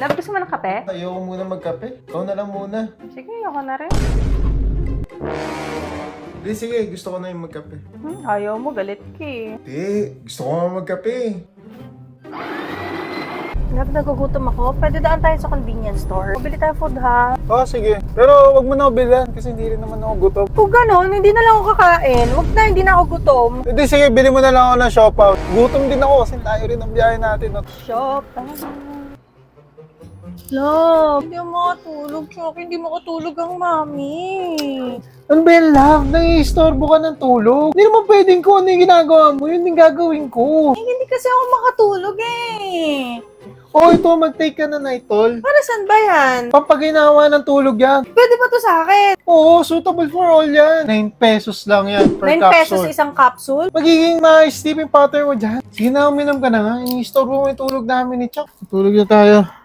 Love, gusto mo ng kape? Ayoko muna magkape. Ikaw na lang muna. Sige, ako na rin. Hindi, sige. Gusto ko na yung magkape. Ayaw mo, galit ka eh. Hindi. Gusto ko nga magkape. Love, nagugutom ako. Pwede daan tayo sa convenience store. Bili tayo food ha. Oo, sige. Pero wag mo na ako bilhan kasi hindi rin naman ako gutom. Kung ganon, hindi na lang ako kakain. Wag na, hindi na ako gutom. Hindi, sige. Bili mo na lang ako ng shop out. Gutom din ako kasi tayo rin ang biyahe natin. Shop. Love, hindi ako makatulog. Chuck, hindi makatulog ang mami. Ano ba yan, love? Nai-istorbo ka ng tulog. Hindi naman pwedeng ko ano yung ginagawa mo. Yun yung gagawin ko. Hindi kasi ako makatulog eh. Oh, ito, mag-take ka na Nitol. Para saan ba yan? Pampaginawa ng tulog yan. Pwede ba to sa akin? Oo, suitable for all yan. 9 pesos lang yan per 9 pesos capsule. isang capsule? Magiging ma-sleeping pattern mo dyan. Sige na, uminom ka na nga. Ini-istorbo mo yung tulog namin ni Chuck. Tulog na tayo.